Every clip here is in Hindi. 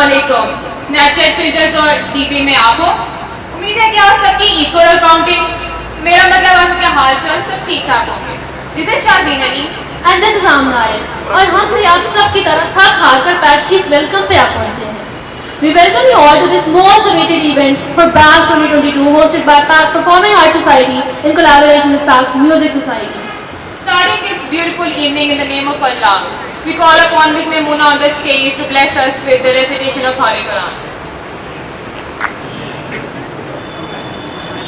अस्सलामुअलैकुम। स्नैपचैट फिल्टर्स और डीपी में आप हो। उम्मीद है कि आप सबकी इक्वल अकाउंटिंग, मेरा मतलब आप सबका हाल चाल सब ठीक ठाक होंगे। This is Shazeen Ali and this is Amna Arif और हम भी आप सब की तरह थक हार कर बैठ के इस वेलकम पे आप पहुंचे हैं। We welcome you all to this most awaited event for PAX 2022 hosted by PAC Performing Arts Society in collaboration with PAX Music Society. Starting this beautiful evening in the name of Allah, we call upon Ms. Maimuna on the stage to bless us with the recitation of Holy Quran.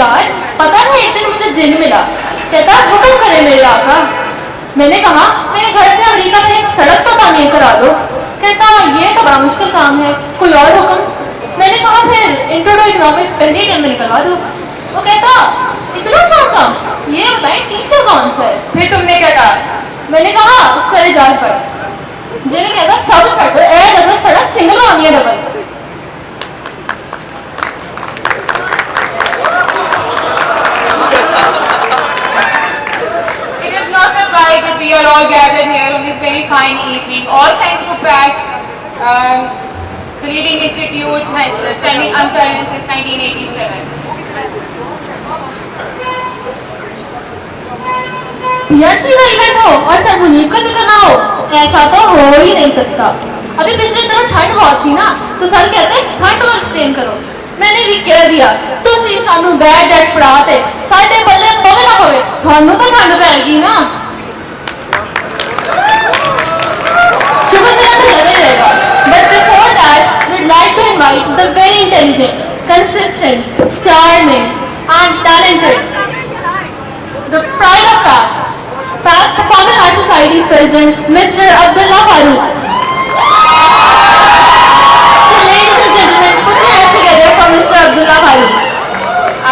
यार पता है एक दिन मुझे जिन मिला, कहता हुक्म करे मेरे आका। मैंने कहा मेरे घर से अमेरिका तक एक सड़क तो तामीर करा दो। कहता ये तो बड़ा मुश्किल काम है, कोई और हुक्म। मैंने कहा फिर इंट्रो टू इकोनॉमिक्स पहले टर्म में निकलवा दो। वो कहता इतना सा काम, ये बताएं टीचर कौन सा है। फिर तुमने क्या कहा? मैंने कहा सर इजाज पर। जिन्हें कहता सब छड़ दो, ए दस सड़क सिंगल होनी है double. It is no surprise that we are all gathered here on this very fine evening. All thanks to PAX, the leading institute has standing unparalleled since 1987. PRC का इवेंट हो और सर मुनीब का जिक्र ना हो, ऐसा तो हो ही नहीं सकता। अभी पिछले दिनों ठंड बहुत थी ना, तो सर कहते ठंड को एक्सप्लेन करो। मैंने भी कह दिया तुसी सानू बैड डेट्स पढ़ाते, साडे बल्ले पवे ना पवे, थानू तो ठंड पैगी ना। शुगर मेरा तो लगा ही रहेगा, but before that we'd like to invite the very intelligent, consistent, charming and talented, the pride of PAC, PAC Performing Arts Society's president, Mr. Abdullah Farooq. So ladies and gentlemen, put your hands together for Mr. Abdullah Farooq.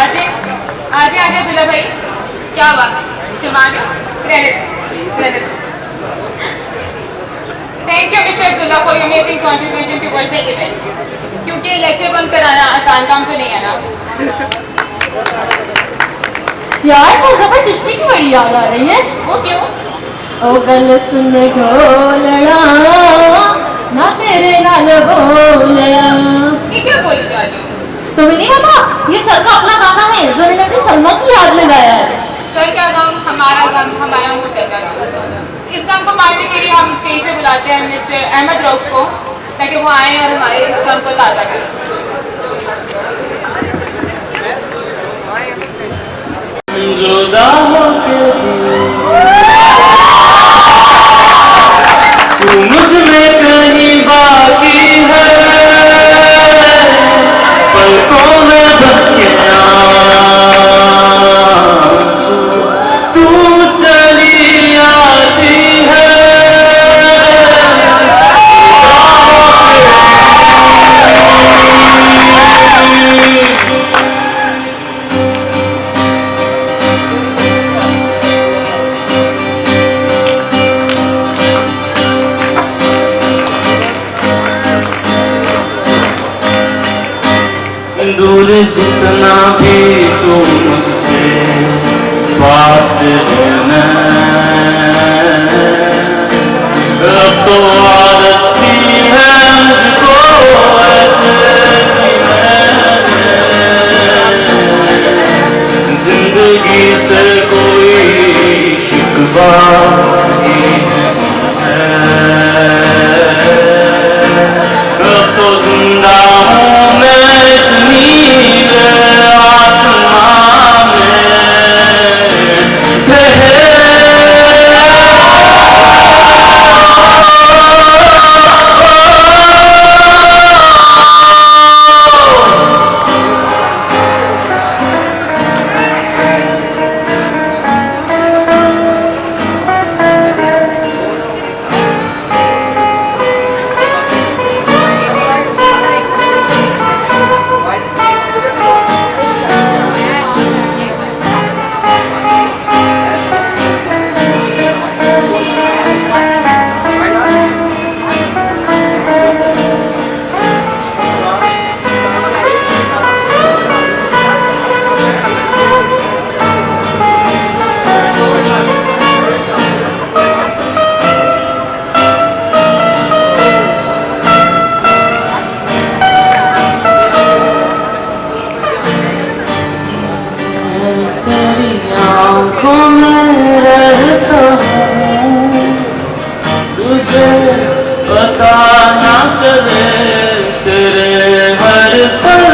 आजे आजे आजे दुल्ला भाई, क्या बात है? शर्मा गए? Credit. Thank you Mr. Abdullah for your amazing contribution towards the event. क्योंकि लेक्चर बंद कराना आसान काम तो नहीं है ना। यार सर जफर चिश्ती की बड़ी याद आ रही है। वो क्यों? ओ गल सुन ढोलना ना तेरे नाल बोलना। ये क्या बोली जा रही हो? तुम्हें नहीं पता ये सर का अपना गाना है जो इन्होंने अपनी सलमा की याद में गाया है। सर का गम हमारा मुश्तरका गम। इस गम को बांटने के लिए हम स्टेज पे बुलाते हैं मिस्टर अहमद रऊफ को, ताकि वो आए और हमारे इस गम को ताज़ा करें। जुदा होके तू मुझ में कहीं बाकी है, पलकों में बके आंसू तू चली आती है। दूर जितना भी तू मुझसे पास रहना, अब तो आदत सी है मुझको ऐसे जीने में। जिंदगी से कोई शिकवा नहीं है, अब तो जिंदा हूँ मैं इस नीले आसमां में। आँखों में रहता हूँ, तुझे पता ना चले, तेरे हर पल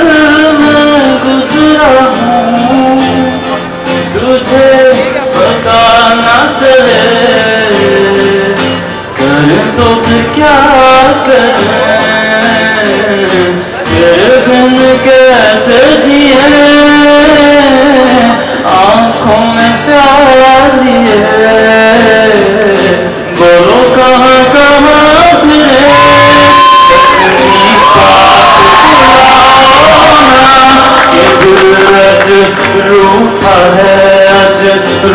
में गुजरा हूँ, तुझे पता ना चले, कर तो फिर क्या करें, तेरे बिन कैसे जिए, आँखों में प्यार लिए, बोलो कहाँ कहाँ फिरे, अपनी पास बुलाओ ना, ये दिल अज रूठा है, अज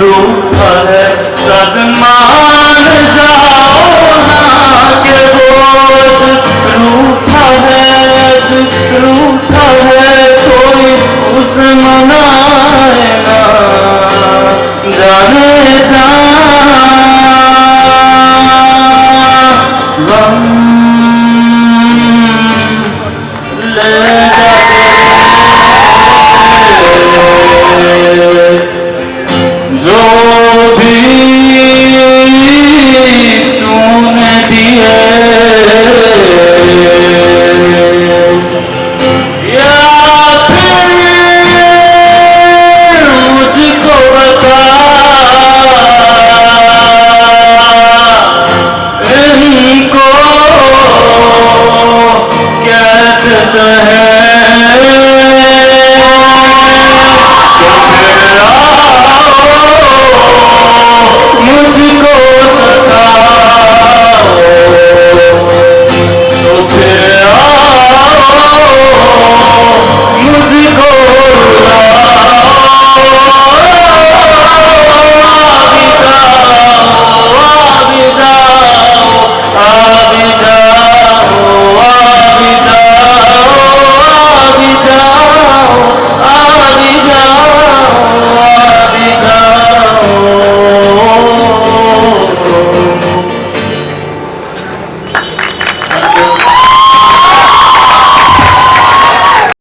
रूठा है, सच मान जाओ ना, के बोझ रूठा है, अज रूठा है, कोई उसे मनाए ना, जाने जा गम ले जाए, जो भी तूने दिए, या फिर मुझको बता, इनको कैसे सहे, मुझको सताओ, तो फिर आओ, मुझको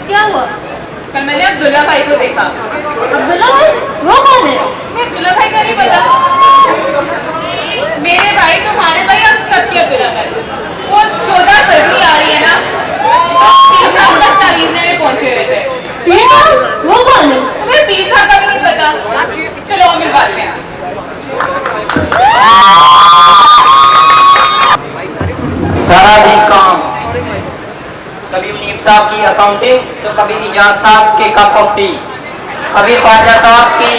क्या हुआ? कल मैंने अब्दुल्ला भाई को देखा। अब्दुल्ला भाई? वो कौन है? मैं अब्दुल्ला भाई का नहीं पता। मेरे भाई, तुम्हारे भाई, हम सबके अब्दुल्ला भाई। वो 14 फरवरी आ रही है ना, तो 30 साल तक तावीज़ लेने पहुंचे हुए थे। 30 साल? वो कौन है? तुम्हें 30 साल का भी नहीं पता? चलो हम मिलवाते हैं। सारा दिन काम, कभी मुनीब साहब की अकाउंटिंग तो कभी इजाज साहब के कप ऑफ टी, कभी ख्वाजा साहब की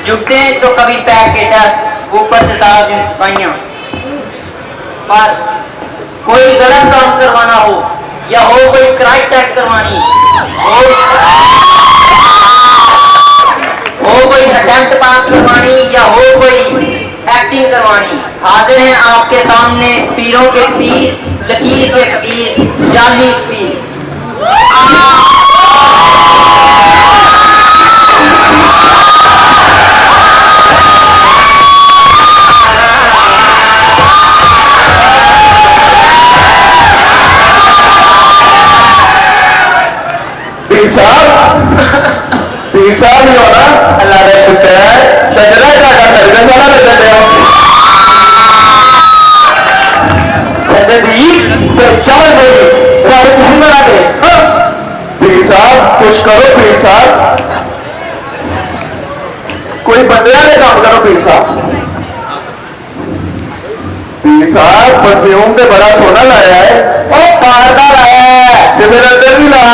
जुटते तो कभी पैक के टेस्ट, ऊपर से सारा दिन सफाइयाँ। पर कोई गलत काम करवाना हो या हो कोई क्राइस सेट करवानी हो कोई अटेम्प्ट पास करवानी या हो कोई एक्टिंग करवानी, हाजिर हैं आपके सामने पीरों के पीर, लकीर के फकीर, जाली पीर। पीर साहब ही होना, अल्लाह का शुक्र है। सजदा क्या करते सारा लगन दे सजदी तो चमन गई रब किसी में ना दे। पीर साहब कुछ करो, पीर साहब कोई बंदे वाले काम करो। पीर साहब परफ्यूम तो बड़ा सोना लाया है, और बाहर का लाया है तो फिर अंदर भी ला,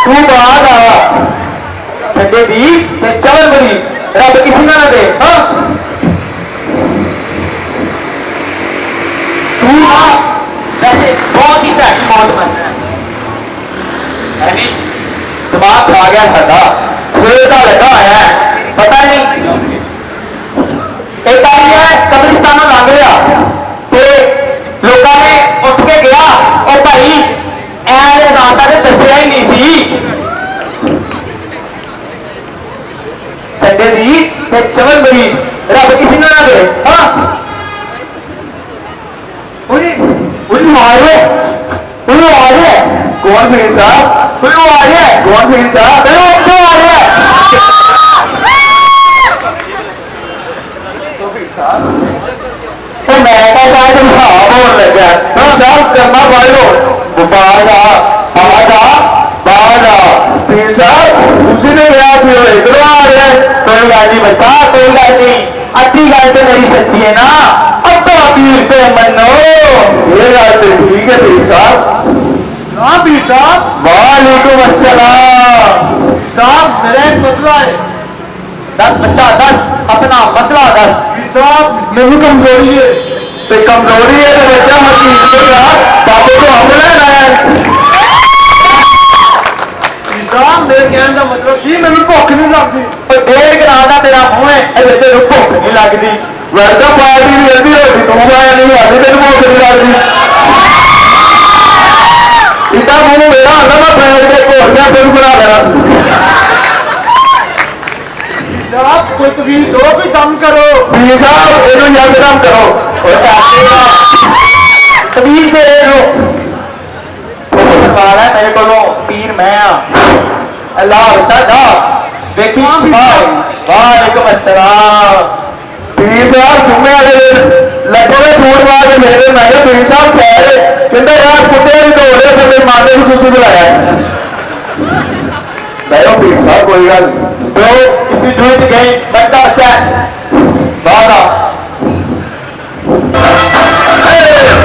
तू बाहर आ संडे दी ते चवल बड़ी रब किसी ना दे। हाँ तू वैसे बहुत ही भैड़ी मौत मरना है नहीं दिमाग खा गया साडा, सवेर का लगा आया है पता नहीं। एक बार है कब्रिस्तानों लंघ गया तो लोगों ने उठ के गया, और भाई ऐसे जाता ने दसिया ही नहीं सी संडे दी ते चवल बड़ी रब किसी ना दे। हाँ कौन पीर साहब? कोई वो आ रहा है? कौन पीर साहब? क्यों आ रहा है? तो पीर साहब तो मैं तो शायद हिसाब होने लगा। हिसाब करना पड़ लो, बाहर आ पीर साहब तुझे ने गया सी इधर आ रहा है। कोई गल नहीं बच्चा, कोई गल नहीं, अद्धी गल तो मेरी सच्ची है ना, अद्धा पीर पे मनो। ये गल तो ठीक है पीर साहब। हाँ पीर साहब वालेकुम अस्सलाम। साहब मेरा एक मसला है। 10 बच्चा 10 अपना मसला 10। पीर साहब मेरी कमजोरी है। तो कमजोरी है तो बच्चा हकीम को यार बाबू को हमने लाया। पीर साहब मेरे कहने का मतलब ही मैंने भुख नहीं लगती। और 1.5 कनाल का तेरा मुंह है, अरे तेरे भुख नहीं लगती। वैसे पार्टी की जल्दी रोटी तू खाया नहीं, अभी तेरे भुख नहीं लगती। इतना मुंह मेरा आंदा मैं बैठ के घोड़ियां फिर बना देना। साहब कोई तवीज दो, कोई दम करो। पीर साहब इन्हों यकदम करो तवीज दे लो। है मेरे को पीर मैं अल्लाह बच्चा जा देखी। वालेकुम अस्सलाम। पीर साहब जुम्मे वाले दिन लखों में सूट मार के मेरे मैं पीर साहब खैर कहते यार कुत्ते भी दौड़ रहे थे, मारने की सुसी बुलाया। बैठो पीर साहब कोई गल bro, if you do it again बच्चा बच्चा बात आ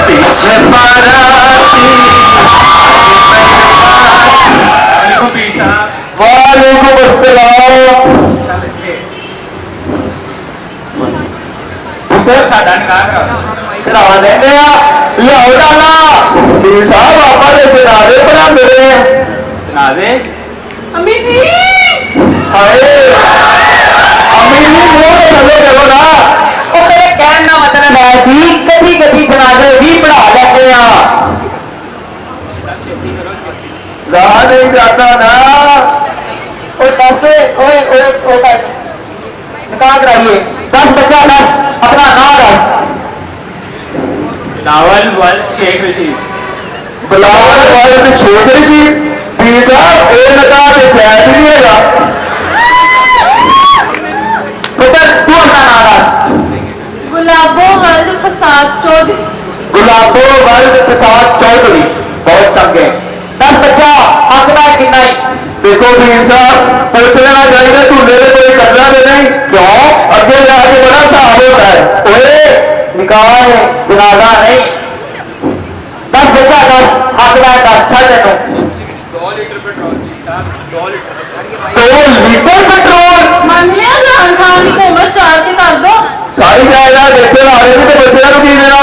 पीछे बाराती। पीर साहब वालेकुम अस्सलाम। साडा निकाह करा देंगे लियाओ डाला। पीर साहब आप जनाजे बना दे जनाजे। अम्मी जी हाय अम्मी जी मुंह नजर करो ना। ਉਹ ਮੇਰੇ ਕਹਿਣ ਦਾ ਮਤਲਬ ਹੈ ਸੀ ਕਦੀ ਕਦੀ ਜਨਾਜ਼ੇ ਵੀ ਪੜਾ ਲੈਂਦੇ ਆ। रहा नहीं जाता ना। ओए 10 ओए ओए ओए निकाह कराइए। 10 बच्चा 10 अपना नाम 10। बिलावल वाल शेख रशीद। बिलावल वाल शेख रशीद। पीर साहब ये निकाह ते जायज नहीं हैगा। पुत्र तू अपना नाम 10। गुलाबो वल्द फसाद चौधरी। गुलाबो वर्ल्ड फसाद चौधरी बहुत चंगे। 10 बच्चा हक में कितना ही ते देखो पीर साहब पूछ लेना चाहिए दूल्हे ने कोई कतरा तो नहीं क्यों अगे जाके बड़ा हिसाब होता है ओए निकाह है जनाजा नहीं 10 बच्चा 10 हक मैं 10 छा तेनों 2 लीटर पेट्रोल मान लिया जान खान की कोमत 4 के कर दो सारी जायदाद देते ला रहे थे तो बच्चे को की देना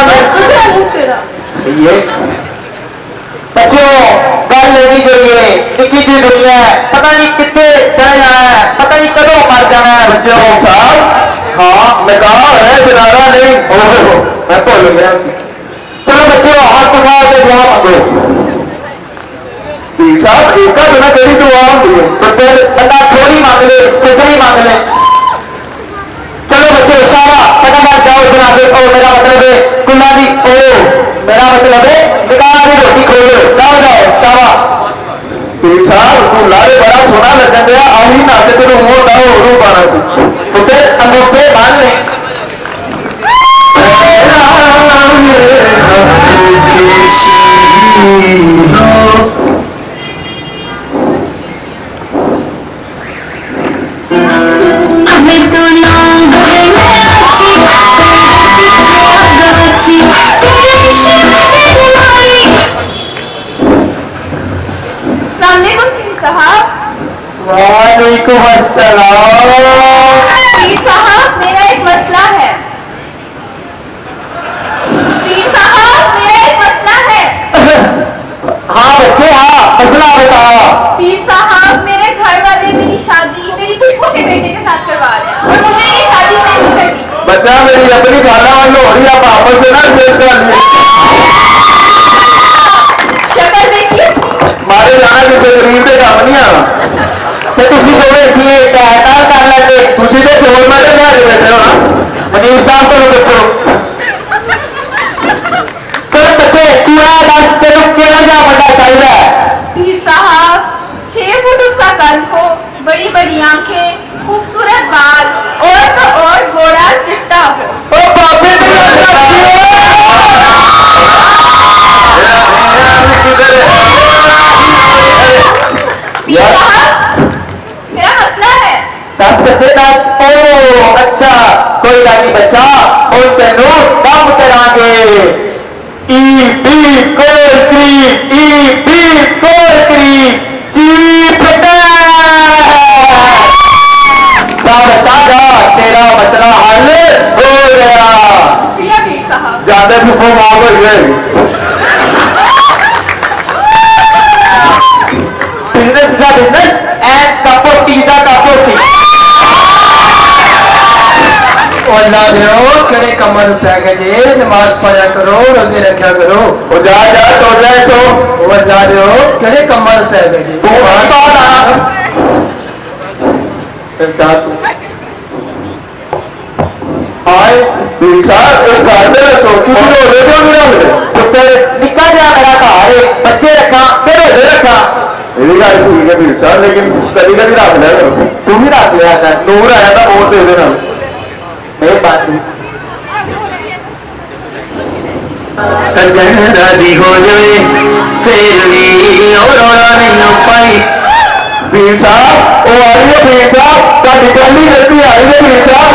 मुंह तेरा सही है बच्चों गल लेनी चाहिए निकी जी दुनिया है पता नहीं कितने चले जाना है पता नहीं कदों मर जाना है बच्चों साहब हाँ निकाह है जनाजा नहीं ओहो मैं भूल गया चलो बच्चों हाथ उठा के दुआ मांगो पीर साहब एक का बिना कभी दुआ होती है तो फिर बंदा थोड़ी मांग ले सुथरी मांग ले चलो बच्चों इशारा फटाफट जाओ जनाजे ओ मेरा मतलब है कुल्ला दी ओ मेरा मतलब है निकाह की रोटी खोलो जाओ जाओ शाबाश पीर साहब कुल्ला रे बड़ा सोना लगन दिया आही नाते चलो हो दाओ रू पाना सी तो फिर अंगूठे बांध ले वालेकुम अस्सलाम पीर साहब मेरा एक मसला है पीर साहब मेरा एक मसला है हाँ बच्चे हाँ मसला बताओ पीर साहब मेरे घर वाले मेरी शादी मेरी फूफो के बेटे के साथ करवा रहे हैं और मुझे ये शादी नहीं करनी बच्चा मेरी अपनी खाना वालों हो रही है आपस से ना ड्रेस कर लिए शक्ल देखिए मारे जाना किसी गरीब के काम नहीं आना तो तुसी दोवे इसलिए कहता कर लेते तुसी तो ढोल मारे ले आए बैठे हो ना मनीर साहब को बच्चों चल बच्चे तू है बस तेरे केड़ा जा बड़ा चाहिए पीर साहब 6 फुट उसका कद हो बड़ी बड़ी आंखें खूबसूरत बाल और तो और गोरा चिट्टा हो ओ बाबे पीर साहब मेरा मसला है 10 बच्चे 10 ओ अच्छा कोई गल नहीं बच्चा और तेनू दम करांगे ई बी कोल क्रीम ई बी कोल क्रीम चीप जा बच्चा जा तेरा मसला हल हो गया प्रिया पीर साहब जाते फूफो माफ हो गए बिजनेस का business and cup of T का कप ऑफ टी अल्लाह देओ केड़े कमर पै गए जे नमाज पढ़ा करो रोजे रखा करो ओ जा जा तो जाए तो ओ अल्लाह देओ केड़े कमर पै गए जे तू हंसा लाना इसका तू आए साहब एक बात है सोचू सी रोले क्यों नहीं रखते पुत्र निका जा मेरा घर है बच्चे रखा फिर रोले रखा मेरी गल ठीक है पीर साहब लेकिन कभी कभी रख लिया करो तू भी रख लिया कर नूर आया था बहुत से नाल मेहरबानी सज्जन राजी हो जाए फिर भी और रोना नहीं पाई पीर साहब वो आ रही है पीर साहब ਤੁਹਾਡੀ पहली गलती आ रही है पीर साहब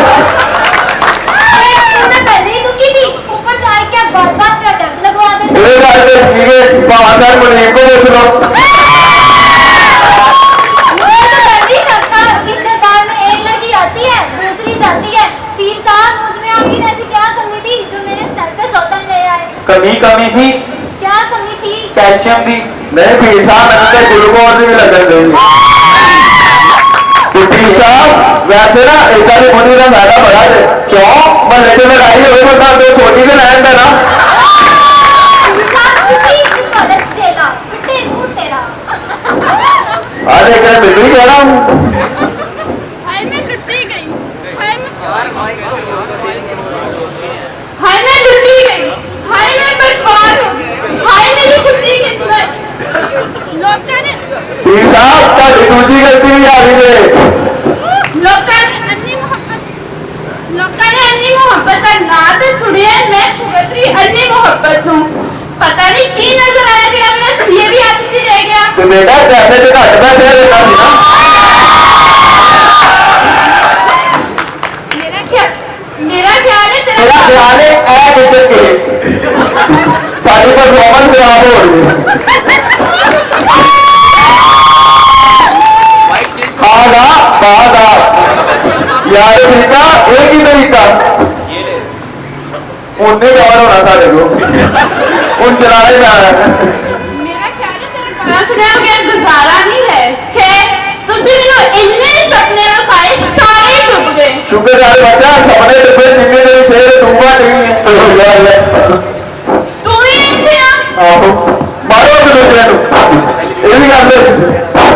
तो मैं पहले ही दुखी थी ऊपर से आए क्या बात बात पे अटक लगवा देते ये बात तो ठीक है बाबा साहब मुनीम को पूछ लो मुझे तो पहले ही शक था इस दरबार में एक लड़की आती है दूसरी जाती है पीर साहब मुझ में आखिर ऐसी क्या कमी थी जो मेरे सर पे सौतन ले आए कमी सी क्या कमी थी कैल्शियम दी नहीं पीर साहब मैंने तो ग्लूकोज भी लगन गई पीर साहब वैसे ना एक आधी मुनी का फायदा बड़ा है क्यों महल्ले से लड़ाई हो बंदा दो छोटी से लैन देना पीर साहब किसी की कड़क चेला फिटे मुंह तेरा अरे क्या बिल्ली कह रहा हूँ हाय मैं लुटी गई हाय मैं बर्बाद हो गई हाय मेरी टूटी किस्मत लोगों ने पीर साहब ਤੁਹਾਡੀ ਦੂਜੀ ਗਲਤੀ ਵੀ ਆ ਗਈ ਜੇ लोगों ने अन्नी मोहब्बत का ना तो सुनिए मैं भुगत रही अन्नी मोहब्बत हूँ पता नहीं की नजर आया कि मेरा सीए भी हाथ से ले गया ਤੇ ਬੇਟਾ ਪੈਸੇ ਤੇ ਘੱਟ ਪੈਸੇ ਦੇਣਾ ਸੀ ਨਾ मेरा ख्याल है तेरा तेरा ख्याल है ऐ बेचत के साडी परफॉर्मेंस खराब हो रही है आगा बागा यार तरीका एक ही तरीका उन्हें कवर होना साढ़े को उन चलाना ही पैना मेरा ख्याल है तेरा गाना सुनने बगैर गुजारा नहीं है खैर तुसी मेनू इन्ने सपने विखाए सारे डुब गए शुक्र कर बच्चा सपने डुबे जिन्ने तेरी सेहत डूबा नहीं है तो यार तू ही इत्थे आ आहो मारो एक दूसरे को ये भी कर ले किसी ऐ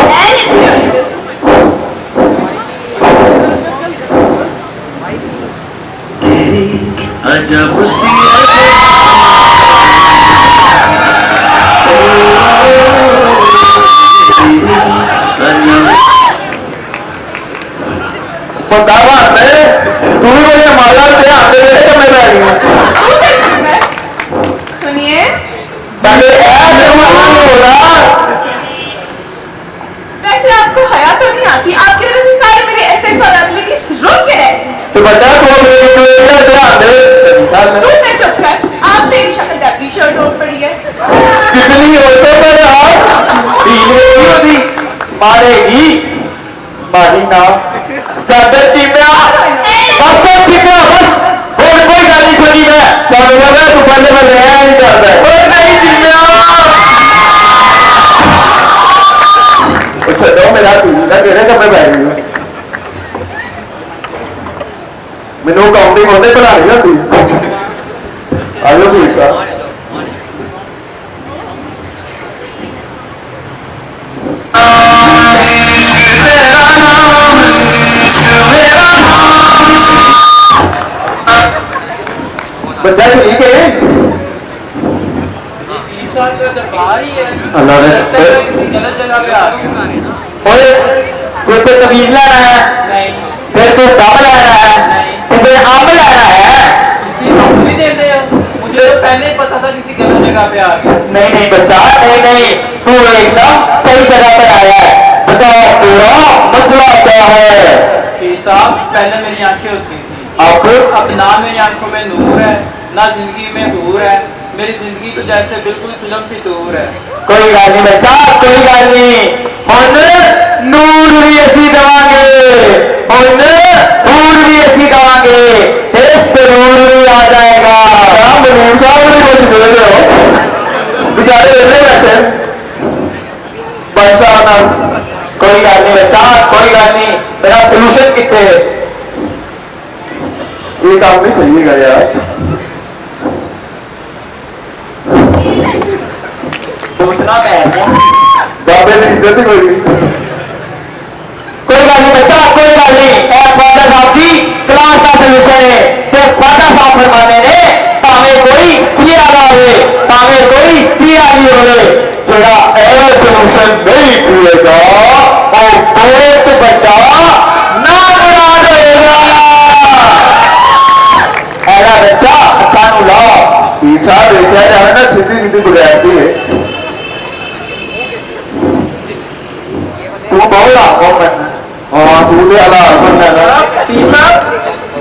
नहीं सी होई तेरी अजब सी बंदा मारने तू भी कोई नमाजा ध्यान दे मेरे कमे पै गई सुनिए साले ऐ नमाजा होना वैसे आपको हया तो नहीं आती आपकी वजह से सारे मेरे एसेट्स और एबिलिटीज रुक के रहे तो बच्चा तू अपने ध्यान दे तू मैं चुप कर आप तेरी शक्ल डबली शर्ट ओढ़ पड़ी है कितनी हो से पर यार तीन वेगी होती मारेगी मारी ना चादर चिम्या बस चिम्या बस और कोई गल नहीं सुनी मैं सब बोला तू बल्ले बल्ले ऐ नहीं करदा ओए नहीं चिम्या ओ छड्डो मेरा टीवी ना केड़े कम्मे पै गई मैनू काउंटिंग होने बनानी होती आयो भी साहब बच्चा ठीक है अल्लाह ने किसी गलत जगह पे आ गया ओए कोई कोई तमीज लेना है नहीं फिर कोई दम लेना है तो फिर अम्ब लेना है किसी हम भी दे रहे हो मुझे तो पहले ही पता था किसी गलत जगह पे आ गया नहीं नहीं बच्चा नहीं नहीं तू एकदम सही जगह पर आया है बताओ तेरा मसला क्या है साहब पहले मेरी आंखें होती थी अब ना मेरी आंखों में नूर है ना जिंदगी में हूर है मेरी जिंदगी तो जैसे बिल्कुल फिल्म फितूर है कोई गल नहीं बच्चा कोई गल नहीं हुन नूर भी असी देवांगे हुन हूर भी असी देवांगे ते सरूर भी आ जाएगा मुनीम साहब भी कुछ बोल रहे हो बेचारे वेले बैठे बच्चा ना कोई गल नहीं बच्चा कोई गल नहीं मेरा सोल्यूशन कितने ये काम नहीं सही है यार इतना बैठ बाबे की इज्जत ही कोई नहीं कोई गल नहीं बच्चा कोई गल नहीं ख्वाजा साहब की क्लास का सोल्यूशन है तो ख्वाजा साहब फरमाने ने भावे कोई सिया लावे भावे कोई सिया नहीं होवे जेड़ा ए सोल्यूशन नहीं पिएगा वो बहुत बड़ा नामुराद होएगा ऐसा बच्चा कानू ला ईसा देखा जाए ना सीधी सीधी बुलाती है तू बहुत आको बनना हाँ तू तो अलार बनना ना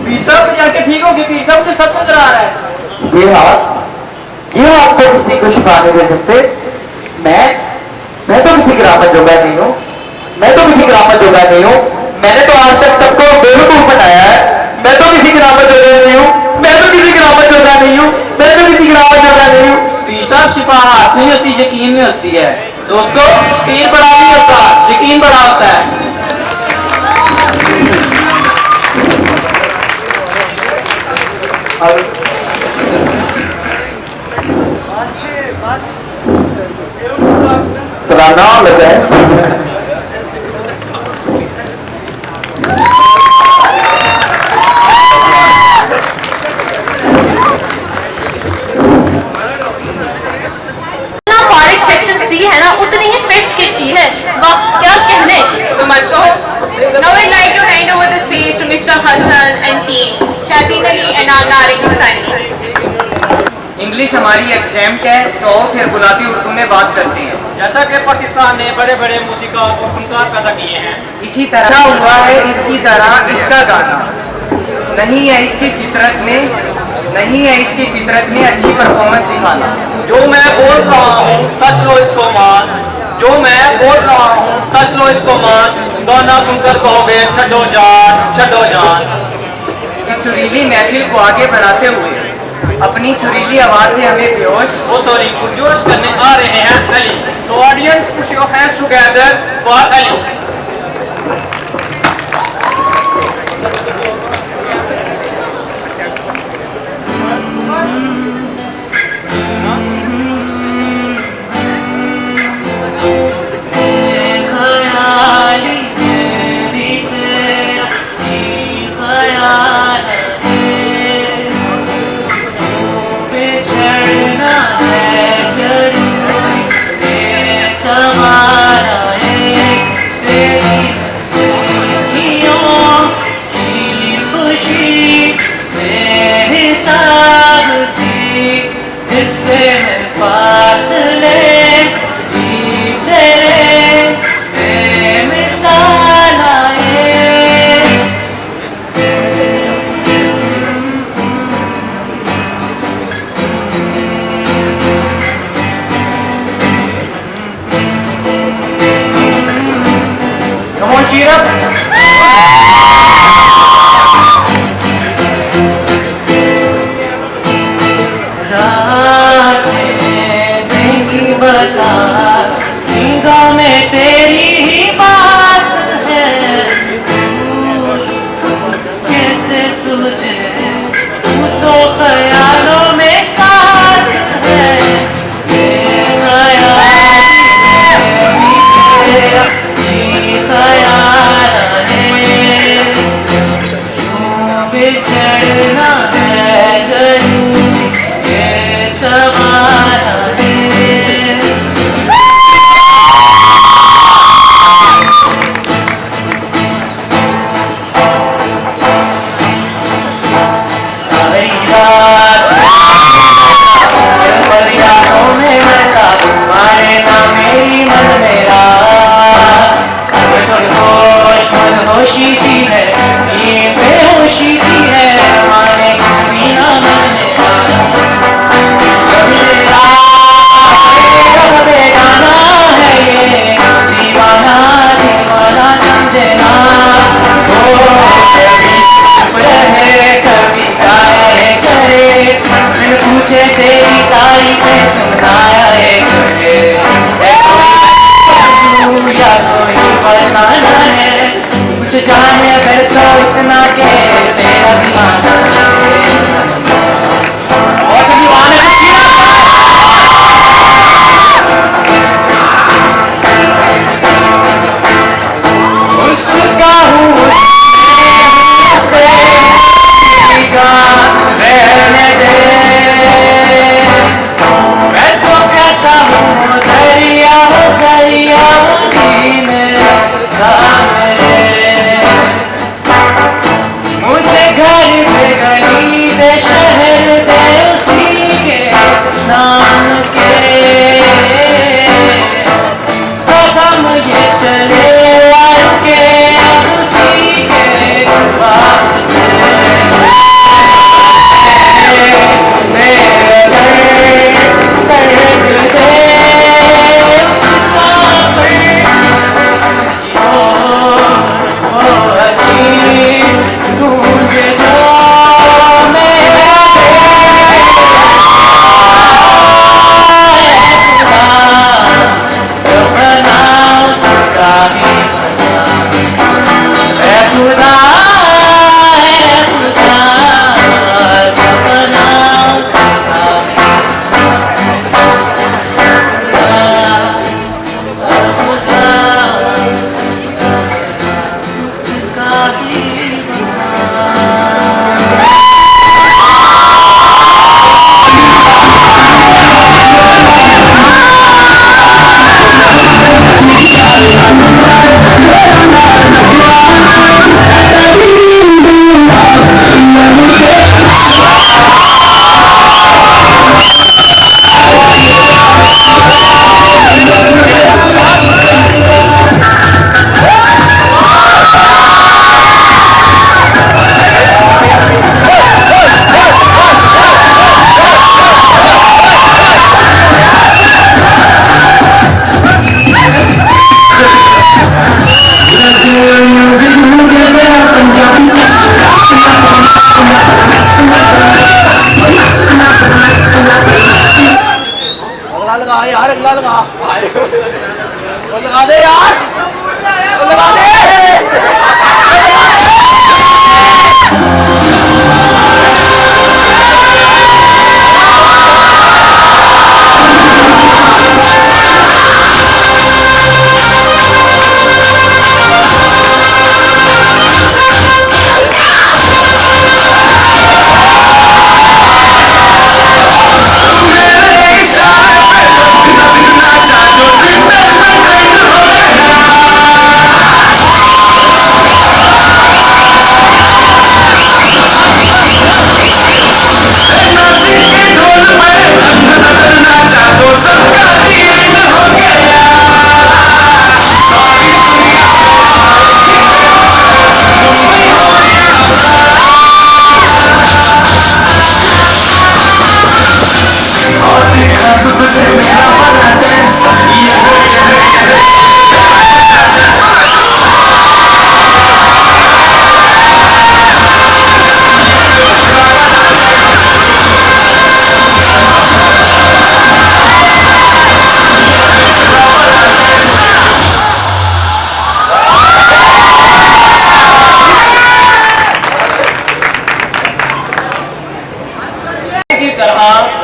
पीसा में जाके ठीक होगी पीसा मुझे सब नजर आ रहा है ये आपको किसी को शिफा नहीं दे सकते मैं तो किसी ग्रामर जोगा नहीं हूँ मैं तो किसी ग्रामर जोगा नहीं हूँ मैंने तो आज तक सबको बेवकूफ बनाया है मैं तो किसी ग्रामर जोगा नहीं हूँ मैं तो किसी ग्रामर जोगा नहीं हूँ मैं तो किसी ग्रामर जोगा नहीं हूँ पीसा शिफा हाथ नहीं होती यकीन में होती है दोस्तों पीर बड़ा नहीं होता यकीन बड़ा होता है तेरा नाम लगा है है ना उतनी ही फिट्स किट की है वाह क्या कहने So Marco, now I'd like to hand over the stage to Mr. Hassan and team, Shazin Ali and Narik Hussaini. English हमारी एग्जाम्ट है तो फिर गुलाबी उर्दू में बात करते हैं जैसा कि पाकिस्तान ने बड़े बड़े मूसिकार और फनकार पैदा किए हैं, इसी तरह हुआ है इसकी तरह इसका गाना। नहीं है इसकी फितरत में अच्छी परफॉर्मेंस दिखाना। जो मैं बोल रहा हूँ सच लो इसको मान, जो मैं बोल रहा हूँ सच लो इसको मान, गाना सुनकर कहोगे छड्डो जान छड्डो जान। इस सुरीली महफिल को आगे बढ़ाते हुए अपनी सुरीली आवाज से हमें पुरजोश करने आ रहे हैं Ali. So audience push your hands together for Ali. जिससे मैं फासले तेरे बेमिसाल आए। Come on, cheer up. बता नींदों में तेरी ही बात है, कैसे तुझे तू तो ख्यालों में साथ है। ये ख्याल है क्यों बिछड़ना है जरूरी ये सवाल है। सारी रात वो लगा दे यार, वो लगा दे।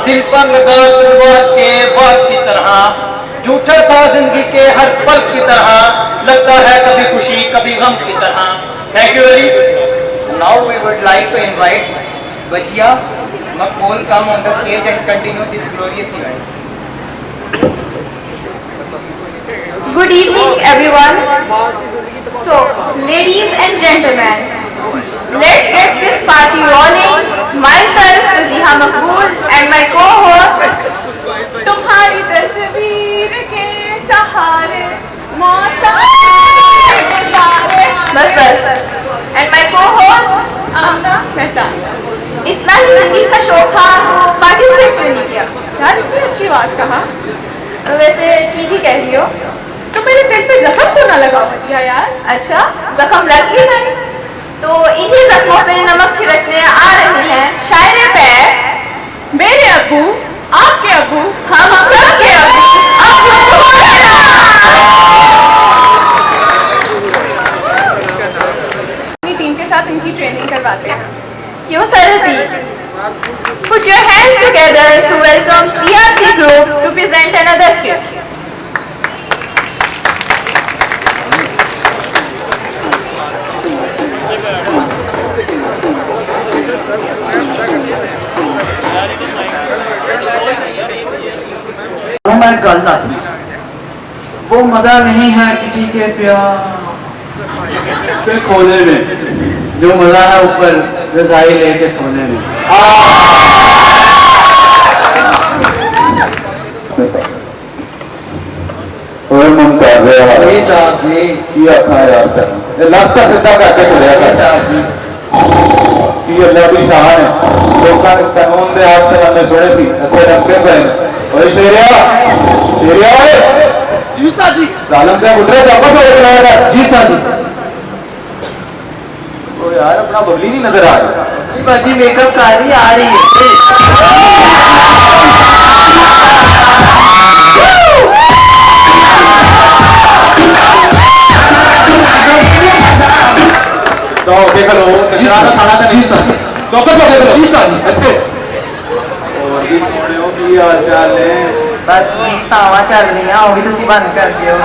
दिल पर लगा तलवार के बात की तरह, झूठा था जिंदगी के हर पल की तरह, लगता है कभी खुशी कभी गम की तरह। Thank you very. Now we would like to invite Vajia Makbul come on the stage and continue this glorious event. Good evening, everyone. So, ladies and gentlemen, let's get this party rolling. Myself, Vajia Makbul, and my co-host, तुम्हारी तस्वीर के सहारे मौसम गुजारे। बस, and my co-host, आमना मेहता। इतना ही जिंदगी का शौक था तो पार्टिसिपेट क्यों नहीं किया? यार इतनी अच्छी आवाज कहा। वैसे ठीक ही कह रही हो। तो मेरे दिल पे जख्म तो ना लगाओ भजिया यार। अच्छा, जख्म लग भी गए तो इन्हीं जख्मों पे नमक छिड़कने आ रहे हैं शायरे पैर, मेरे अब्बू, आपके अब्बू, हम सबके अब्बू, अपनी टीम के साथ इनकी ट्रेनिंग करवाते हैं। क्यों सरदी? Put your hands together to welcome PRC group to present another skit. मैं गल दस, वो मजा नहीं है किसी के प्यार पे खोने में, जो मजा है ऊपर रजाई लेके सोने में। और मुमताज है साहब जी की आखा यार तक लगता सीधा करके चलिया साहब जी की अल्लाह की शान है। लोगों ने कानून के हाथ तक सुने सी अच्छे रखते पे ओए शेरिया शेरिया ओए जी साहब जी जालम का पुत्र वापस हो बनाएगा जी साहब जी। ओ यार अपना बबली नहीं नजर आ रही बाजी मेकअप कर रही आ रही है। तो देख लो खाना था जी साहब चौकस हो गए जी साहब अच्छे और भी सोने हो की हाल चाल है बस जी सावा चल रही है वो भी तुसी बंद कर दियो।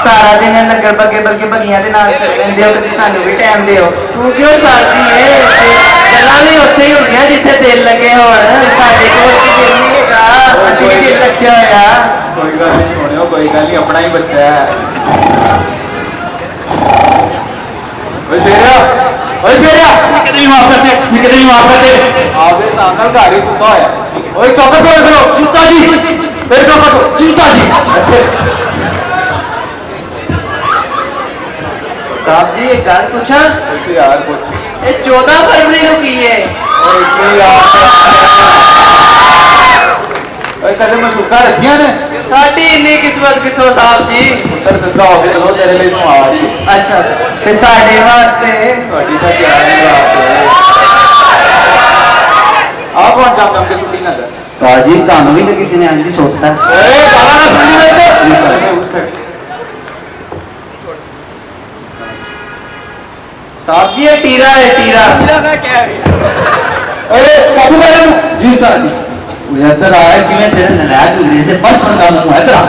सारा दिन लंगर बगे बल्कि बगियां दे नाल खड़े रहंदे हो कदी सानू भी टाइम दियो। तू क्यों सारदी है गल्लां भी उत्थे ही होंदियां जिथे दिल लगे होण ते साडे कोल ते दिल नहीं हैगा असि भी दिल रखिया होया। कोई गल नहीं सोने कोई गल नहीं अपना ही बच्चा है। ओए शेरिया कितनी माफ करते आपके सामने घर ही सुता होया। ओए चौकस हो करो जीसा जी फिर चौकस हो जीसा जी। साहब जी एक गल पूछा कुछ यार कुछ ये 14 फरवरी को की है ओए क्यों यार ओए कदे मशूका रखियां ने साडी इन्नी किस्मत किथों साहब जी पुत्र सिद्धा हो के चलो तेरे लिए इसमें आ रही है। अच्छा ते साडे वास्ते ਤੁਹਾਡੀ ਤਾਂ क्या है बात है आप कौन जम जम के छुट्टी ना दे उस्ताद जी ਤੁਹਾਨੂੰ ਵੀ ਤਾਂ ਕਿਸੇ ਨੇ ਅੰਜੀ ਸੁੱਟਤਾ ए गाना ना सुननी नहीं साहब जी ये टीरा है टीरा ਓਏ ਕਾਬੂ ਕਰ ਇਹਨੂੰ ਜੀ ਉਸਤਾਦ ਜੀ ਉਹ ਇੱਧਰ ਆਇਆ ਕਿਵੇਂ ਤੇਰੇ ਨਲਾਇਕ ਅੰਗਰੇਜ਼ ਦੇ ਬਸ ਵਰਗਾ ਮੂੰਹ ਹੈ ਇੱਧਰ ਆ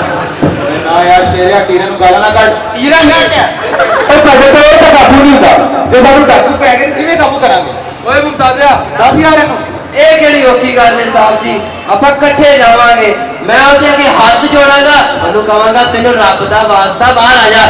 ना यार शेरिया टीरे नु गाला ना कट ਤੀਰਾ ਕੱਟ ਓਏ ਤੁਹਾਡੇ ਕੋਲ ਇਹ ਤਾਂ ਕਾਬੂ ਨਹੀਂ ਹੁੰਦਾ ਜੇ ਸਾਨੂੰ ਡਾਕੂ ਪੈ ਗਏ ਕਿਵੇਂ ਕਾਬੂ ਕਰਾਂਗੇ ओए मुमताजिया 10000 ਇਹਨੂੰ ਇਹ ਕਿਹੜੀ ਔਖੀ ਗੱਲ ਹੈ ਸਾਹਿਬ ਜੀ ਆਪਾਂ ਇਕੱਠੇ ਜਾਵਾਂਗੇ ਮੈਂ ਉਹਦੇ ਅੱਗੇ ਹੱਥ ਜੋੜਾਂਗਾ ਉਹਨੂੰ ਕਹਾਂਗਾ ਤੈਨੂੰ ਰੱਬ ਦਾ ਵਾਸਤਾ ਬਾਹਰ ਆ ਜਾ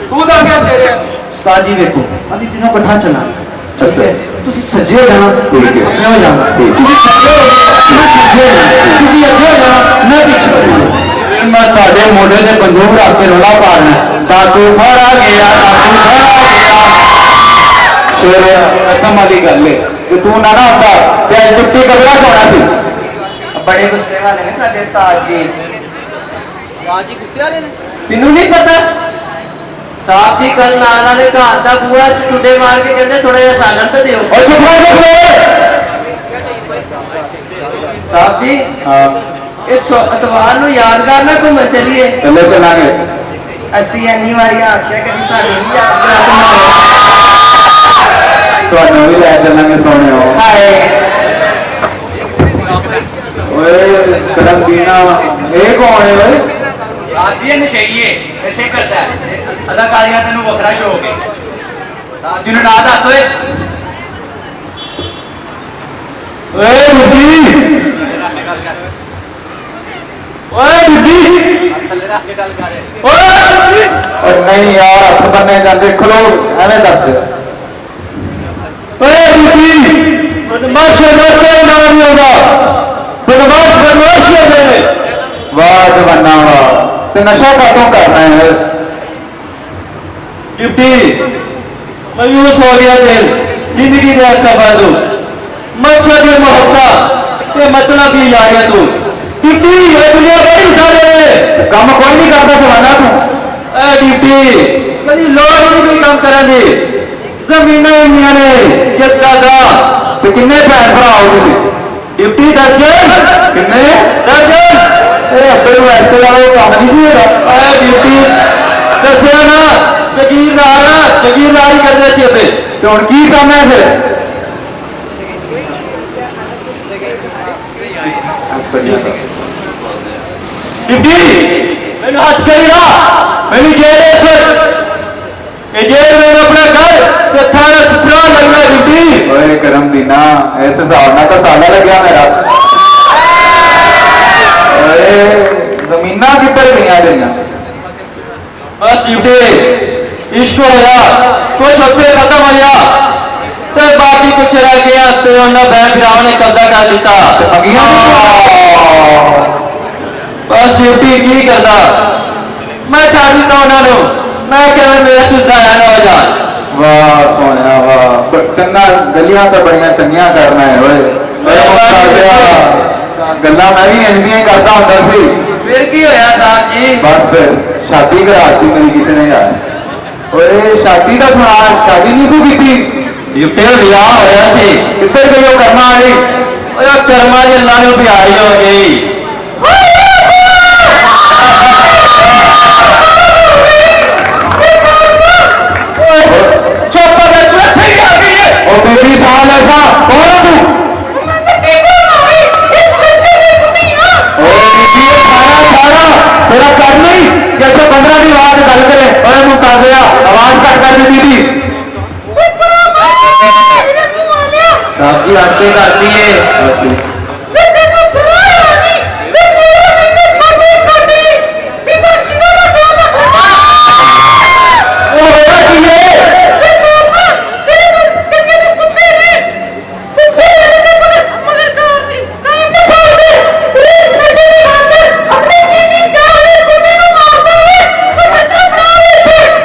तू दस यार शेरिया ਉਸਤਾਦ ਜੀ ਵੇਖੋ ਅਸੀਂ ਤਿੰਨੋਂ ਇਕੱਠਾ ਚੱਲਾਂਗੇ ਠੀਕ ਹੈ ਤੁਸੀਂ ਸੱਜੇ ਹੋ ਜਾਣਾ ਮੈਂ ਖੱਬੇ ਹੋ ਜਾਣਾ ਤੁਸੀਂ ਖੱਬੇ ਹੋ ਜਾਣਾ ਮੈਂ ਸੱਜੇ ਹੋ ਜਾਣਾ ਤੁਸੀਂ ਅੱਗੇ ਹੋ ਜਾਣਾ ਮੈਂ ਪਿੱਛੇ ਹੋ ਜਾਣਾ ਫਿਰ ਮੈਂ ਤੁਹਾਡੇ ਮੋਢੇ ਤੇ ਬੰਦੂਕ ਰੱਖ ਕੇ ਰੌਲਾ ਪਾਣਾ ਡਾਕੂ ਫੜਾ ਗਿਆ ਡਾਕੂ ਫੜਾ ਗਿਆ ਸ਼ੇਰ ਕਸਮ ਵਾਲੀ ਗੱਲ ਏ ਜੇ ਤੂੰ ਨਾ ਹੁੰਦਾ ਤੇ ਅੱਜ ਟੁੱਟੀ ਕਬੜਾ ਸੋਣਾ ਸੀ ਬੜੇ ਗੁੱਸੇ ਵਾਲੇ ਨੇ ਸਾਡੇ ਉਸਤਾਦ ਜੀ ਤੈਨੂੰ ਨਹੀਂ ਪਤਾ ਸਾਹਿਬ ਜੀ ਕੱਲ ਨਾਲ ਵਾਲੇ ਘਰ ਦਾ ਬੂਹਾ ਟੁੱਟੇ ਮਾਰ ਕੇ ਕਹਿੰਦੇ ਥੋੜਾ ਜਿਹਾ ਸਾਲਣ ਤਾਂ ਦਿਓ ਓ ਚੁੱਪ ਕਰ ਸਾਹਿਬ ਜੀ ਇਸ ਅਤਵਾਰ ਨੂੰ ਯਾਦਗਾਰ ਨਾ ਘੁੰਮਣ ਚਲੀਏ ਚੱਲੇ ਚੱਲਾਂਗੇ ਅਸੀਂ ਇੰਨੀ ਵਾਰੀਆਂ ਆਖਿਆ ਕਦੀ ਸਾਡੇ ਨਹੀਂ ਯਾਦ ਬਣਾਓ ਤੁਹਾਨੂੰ ਵੀ ਲੈ ਚੱਲਾਂਗੇ ਸੋਹਣਿਓ ਹਾਏ ਓਏ ਕਰਮ ਦੀਨਾ ਇਹ ਕੌਣ ਹੈ ਓਏ साहब जी ये नशेई है नशे करता है अदाकारियां तेन वखरा शौक है साहब जी ना दस ओए ਓਏ ਬੁੱਢੀ ਓਏ ਬੁੱਢੀ ਓਏ ਔਰ ਨਹੀਂ ਯਾਰ ਹੱਥ ਬੰਨੇ ਜਾਂਦੇ ਖਲੋ ਐਵੇਂ ਦੱਸ ਦੇ ਓਏ ਬੁੱਢੀ ਬਦਮਾਸ਼ ਦੋਸਤਾਂ ਨਾਮ ਨਹੀਂ ਆਉਂਦਾ ਬਦਮਾਸ਼ ਕਰਦੇ ਨੇ ਵਾਹ ਜਵਾਨਾ ਵਾਹ ਤੇ ਨਸ਼ਾ ਕਾਤੋਂ ਕਰਨਾ ਹੈ डिप्टी मायूस हो गया दिल जिंदगी का सफर तू मकसद ये मोहब्बत ते मतलब की यारियां तू डिप्टी ये दुनिया बड़ी सारे ने ਕੰਮ ਕੋਈ ਨਹੀਂ ਕਰਦਾ ਜਵਾਨਾ ਤੂੰ ए डिप्टी कभी लोड़ ही नहीं कोई काम करा दी जमीना इंडिया ने जद्दा दा ਤੇ ਕਿੰਨੇ ਭੈਣ ਭਰਾ ਹੋ ਤੁਸੀਂ डिप्टी दर्जन ਕਿੰਨੇ दर्जन ਇਹ ਅੱਬੇ ਨੂੰ ਐਸੇ ਵਾਲਾ ਕੰਮ ਨਹੀਂ ਸੀ ਹੈਗਾ ए डिप्टी दसिया ना जगीरदारी करते सी अबे ਤੇ ਹੁਣ ਕੀ ਕੰਮ ਹੈ ਫਿਰ डिप्टी मैंने हथ करी ना मैंने जेल है सर ये जेल में अपना घर ते थाना ससुराल लगना डिप्टी ਓਏ ਕਰਮ ਦੀਨਾ ਇਸ ਹਿਸਾਬ ਨਾਲ ਤਾਂ ਸਾਲਾ ਲੱਗਿਆ ਮੇਰਾ ਓਏ ਜ਼ਮੀਨਾਂ ਕਿੱਧਰ ਗਈਆਂ ਤੇਰੀਆਂ बस डिप्टी इश्क होया कुछ उत्थे खत्म होया ते बाकी कुछ रह गया ते उन्हें बहन भरावां ने कब्जा कर लिता ਤੇ ਮੰਗੀਆਂ बस डिप्टी की करता मैं छड़ दिता उन्होंने मैं कहना मेरा तू जाया ना हो जा ਵਾਹ ਸੋਹਣਿਆ ਵਾਹ ਚੰਗਾ ਗੱਲੀਆਂ ਤਾਂ ਬੜੀਆਂ ਚੰਗੀਆਂ ਕਰਨਾ ਹੈ ਓਏ ਓਏ ਮੁਸਤਾਦਿਆ ਗੱਲਾਂ ਮੈਂ ਵੀ ਇੰਜ ਦੀਆਂ ਹੀ ਕਰਦਾ ਹੁੰਦਾ ਸੀ ਫਿਰ ਕੀ ਹੋਇਆ ਸਾਹਿਬ ਜੀ ਬਸ ਫਿਰ ਸ਼ਾਦੀ ਕਰਾਤੀ ਮੇਰੀ ਕਿਸੇ ਨੇ ਯਾਰ ਓਏ ਸ਼ਾਦੀ ਦਾ ਸੁਣਾ ਸ਼ਾਦੀ ਨਹੀਂ ਸੀ ਕੀਤੀ डिप्टी विआह होया सी ਕਿੱਧਰ ਗਈ ਉਹ ਕਰਮਾਂ ਵਾਲੀ ओए कर्मा दी अल्लाह ने प्यारी हो गई चुप कर तू इत्थे ही आ गई है ਉਹ ਬੀਬੀ ਸਾਲ ਐਸਾ ਕੌਣ ਹੈ ਤੂੰ ਓਏ ਬੀਬੀ ਇਹ ਖਾਣਾ ਤੇਰਾ ਕਰ ਨਹੀਂ ਕਿ ਇੱਥੇ 15 ਦੀ ਆਵਾਜ਼ ਗੱਲ ਕਰੇ ਓਏ ਮੁਮਤਾਜ਼ਿਆ ਆਵਾਜ਼ ਘੱਟ ਕਰ ਦੇ ਬੀਬੀ ਸਾਹਿਬ ਜੀ ਹਟ ਕੇ ਕਰਦੀ ਏ ओ होया की है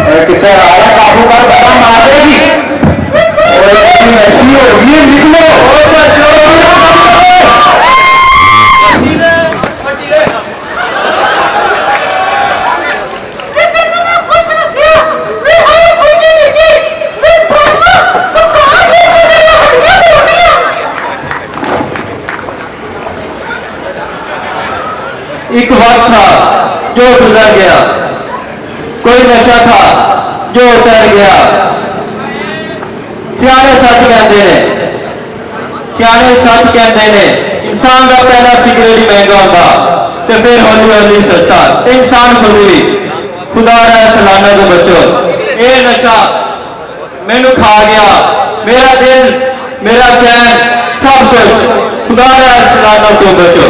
ਓਏ किसे राजा काबू कर बता मार देगी ਓਏ तेरी ऐसी हो गई है निकलो ओ बच्चों एक वक्त था जो गुजर गया, कोई नशा था जो उतर गया। सियाने सच कहते ने, सियाने सच कहते ने, इंसान का पहला सिगरेट ही महंगा होता तो फिर हौली हौली सस्ता। इंसान खुद ही खुदा रहा सलाना तो बचो। ये नशा मैनू खा गया, मेरा दिल, मेरा चैन, सब कुछ। खुदा रहा सलाना तो बचो।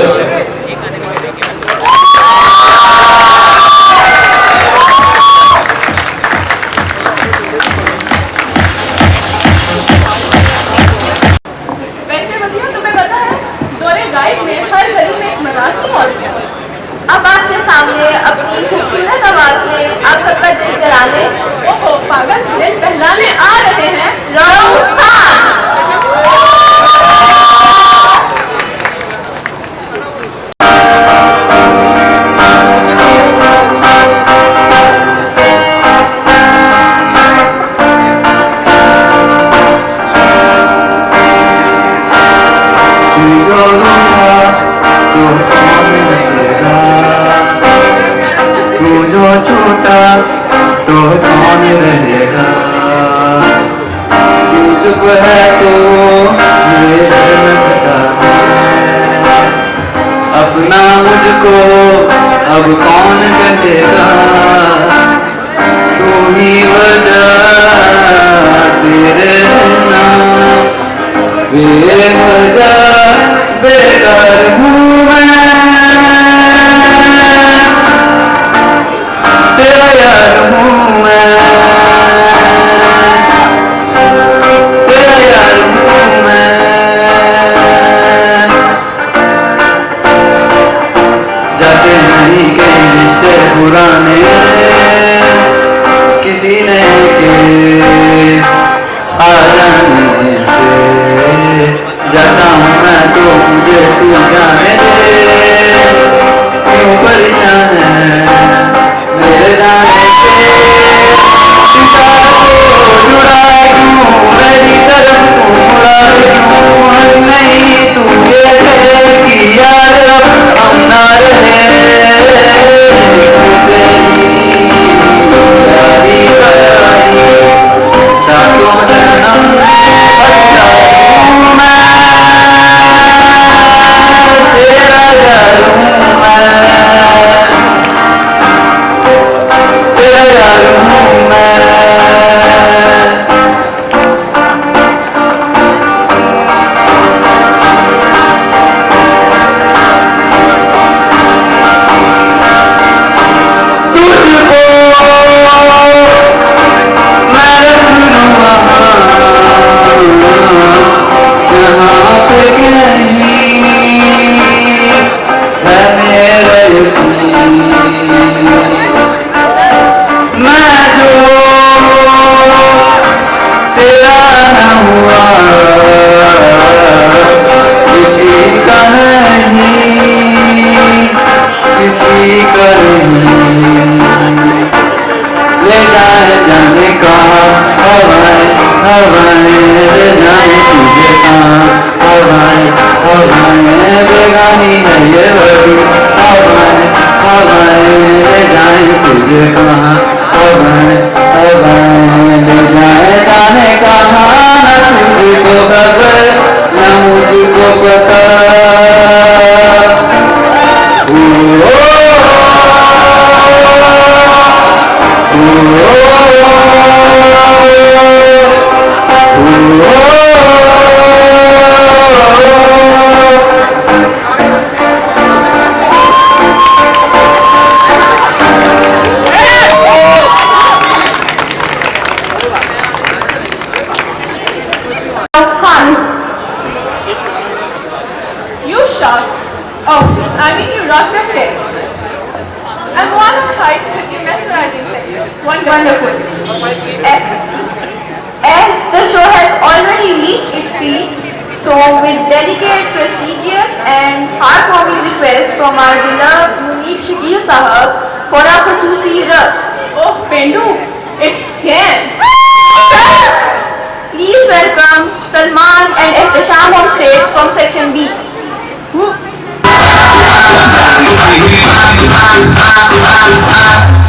वैसे वजीह तुम्हें पता है, दौरे गाइड में हर गली में एक मरासी मौजूद है। अब आपके सामने अपनी खूबसूरत आवाज में आप सबका दिल जलाने, ओहो पागल, दिल बहलाने आ रहे हैं राउफ खान। तू जो छूटा तो कौन रहेगा, तू चुप है तो मुझे लगता है, अपना मुझको अब कौन कहेगा, तू ही वजह तेरे नाम बेवजह बेकार हूँ मैं, तेरा यार हूँ मैं, तेरा यार हूँ मैं। जाते नहीं कई रिश्ते पुराने किसी ने के आ जाने से, जाता हूँ मैं तो मुझे तू जाने दे, क्यों परेशान है मेरे जाने से, सितारा को जुड़ा क्यों मेरी तरफ तू मुड़ा क्यों, हम नहीं तू ये कहे कि यार अब हम ना रहे, तेरी यारी पराई सातों जन्म पछताई हूँ मैं, तेरा यार हूँ मैं, तेरा यार हूँ मैं। Wonderful. As the show has already reached its peak, so with delicate, prestigious and heartwarming request from our beloved Munib Shakil Sahab for a khususi raqs. Oh, Pendu, it's dance. Please welcome Salman and Ehtisham on stage from section B.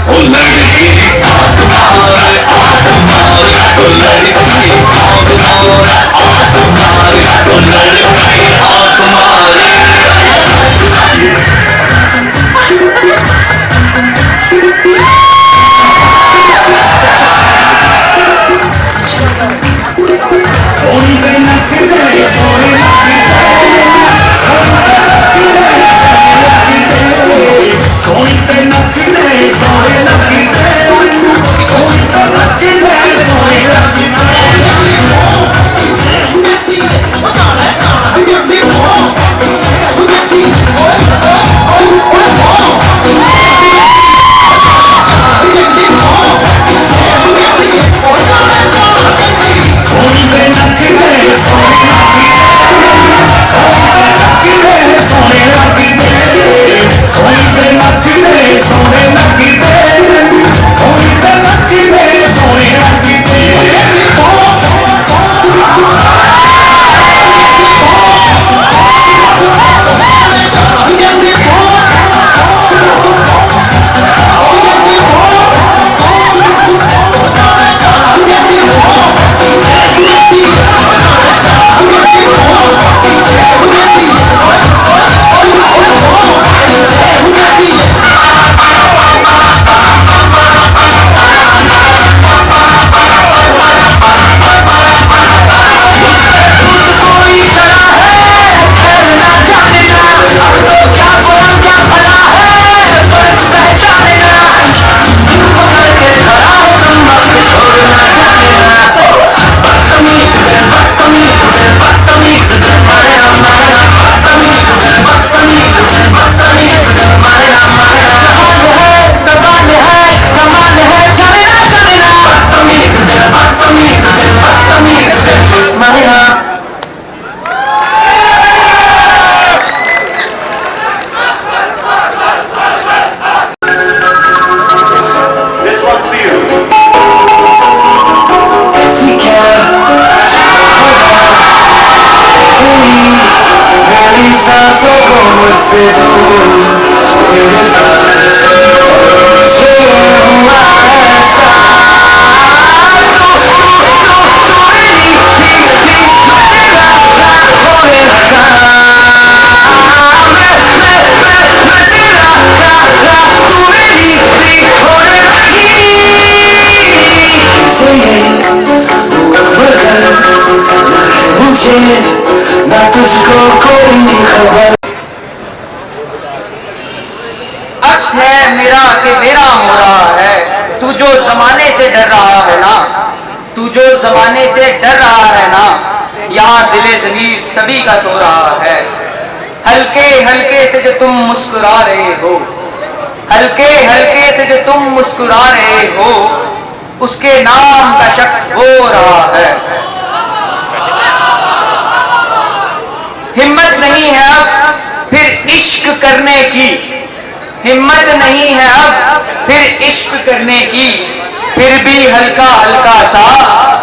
ओ लड़की आंख मारे आंख मारे ओ लड़की आंख मारे आंख मारे ओ लड़की आंख मारे सोनी पे नख दे सोनी लगी दे सोनी पे नख दे सोनी लगी दे सोनी पे नख दे सोनी लगी दे सोनी लगी सोनी पे नख दे सोनी लगी दे सोनी पे नख दे सोनी लगी दे सोनी पे नख दे सोनी लगी दे सोनी पे नख दे सोनी लगी सांसों को मुझसे दूर तेरे पास छोड़ूंगा ऐसा ना तुझको कोई खबर अक्स है मेरा कि मेरा हो रहा है तू जो जमाने से डर रहा है ना तू जो जमाने से डर रहा है ना यहाँ दिले ज़मीर सभी का सो रहा है हल्के हल्के से जो तुम मुस्कुरा रहे हो हल्के हल्के से जो तुम मुस्कुरा रहे हो उसके नाम का शख्स हो रहा है हिम्मत नहीं है अब फिर इश्क करने की हिम्मत नहीं है अब फिर इश्क करने की फिर भी हल्का हल्का सा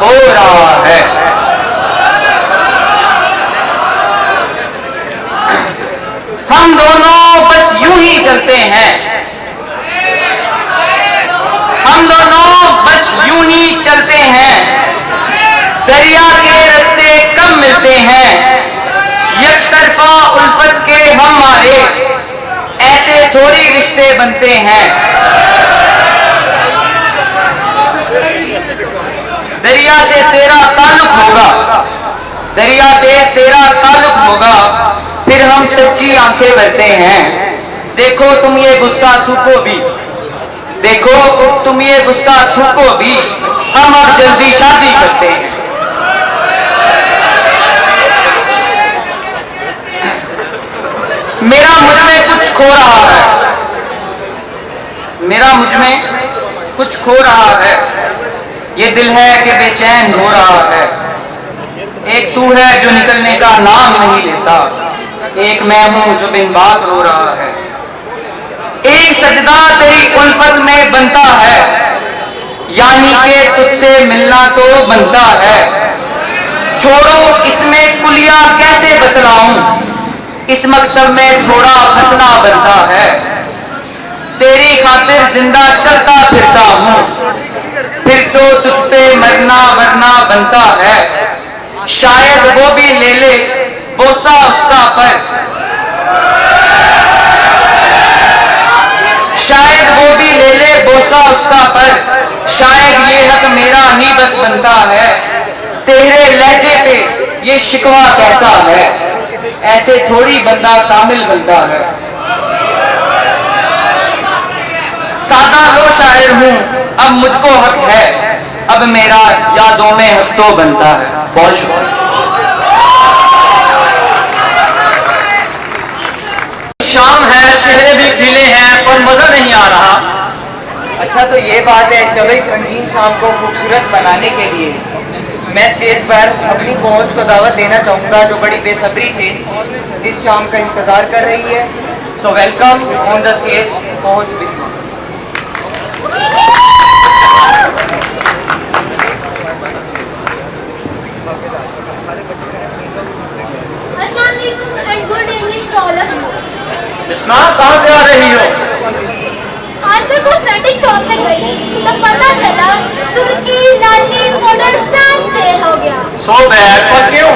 हो रहा है हम दोनों बस यूं ही चलते हैं हम दोनों बस यूं ही चलते हैं दरिया के रास्ते कम मिलते हैं एक तरफा उल्फत के हमारे ऐसे थोड़ी रिश्ते बनते हैं दरिया से तेरा ताल्लुक होगा दरिया से तेरा ताल्लुक होगा फिर हम सच्ची आंखें भरते हैं देखो तुम ये गुस्सा थूको भी देखो तुम ये गुस्सा थूको भी हम अब जल्दी शादी करते हैं मेरा मुझ में कुछ खो रहा है मेरा मुझ में कुछ खो रहा है ये दिल है कि बेचैन हो रहा है एक तू है जो निकलने का नाम नहीं लेता एक मैं हूं जो बिन बात रो रहा है एक सजदा तेरी उल्फत में बनता है यानी कि तुझसे मिलना तो बनता है छोड़ो इसमें कुलिया कैसे बतलाऊं इस मकसद में थोड़ा फंसना बनता है खातिर जिंदा चलता फिरता हूँ, फिर तो तुझ पे मरना वरना बनता है। शायद वो भी ले ले बोसा उसका पर, शायद वो भी ले ले बोसा उसका पर। शायद ये हक मेरा ही बस बनता है। तेरे लहजे पे ये शिकवा कैसा है, ऐसे थोड़ी बंदा कामिल बनता है। सादा लो शायर हूँ अब मुझको हक है, अब मेरा यादों में हक तो बनता है। बहुत शुक्रिया। शाम है, चेहरे भी खिले हैं पर मजा नहीं आ रहा। अच्छा तो ये बात है, चलो इस रंगीन शाम को खूबसूरत बनाने के लिए मैं स्टेज पर अपनी होस्ट को दावत देना चाहूँगा, जो बड़ी बेसब्री से इस शाम का इंतज़ार कर रही है। So welcome on the stage host Bisma. अस्सलाम वालेकुम and good evening to all of you. Bisma कहाँ से आ रही हो? आज मैं कॉस्मेटिक शॉप में गई तो पता चला सुर्खी लाली पाउडर सब सेल हो गया। सो बैड, पर क्यों?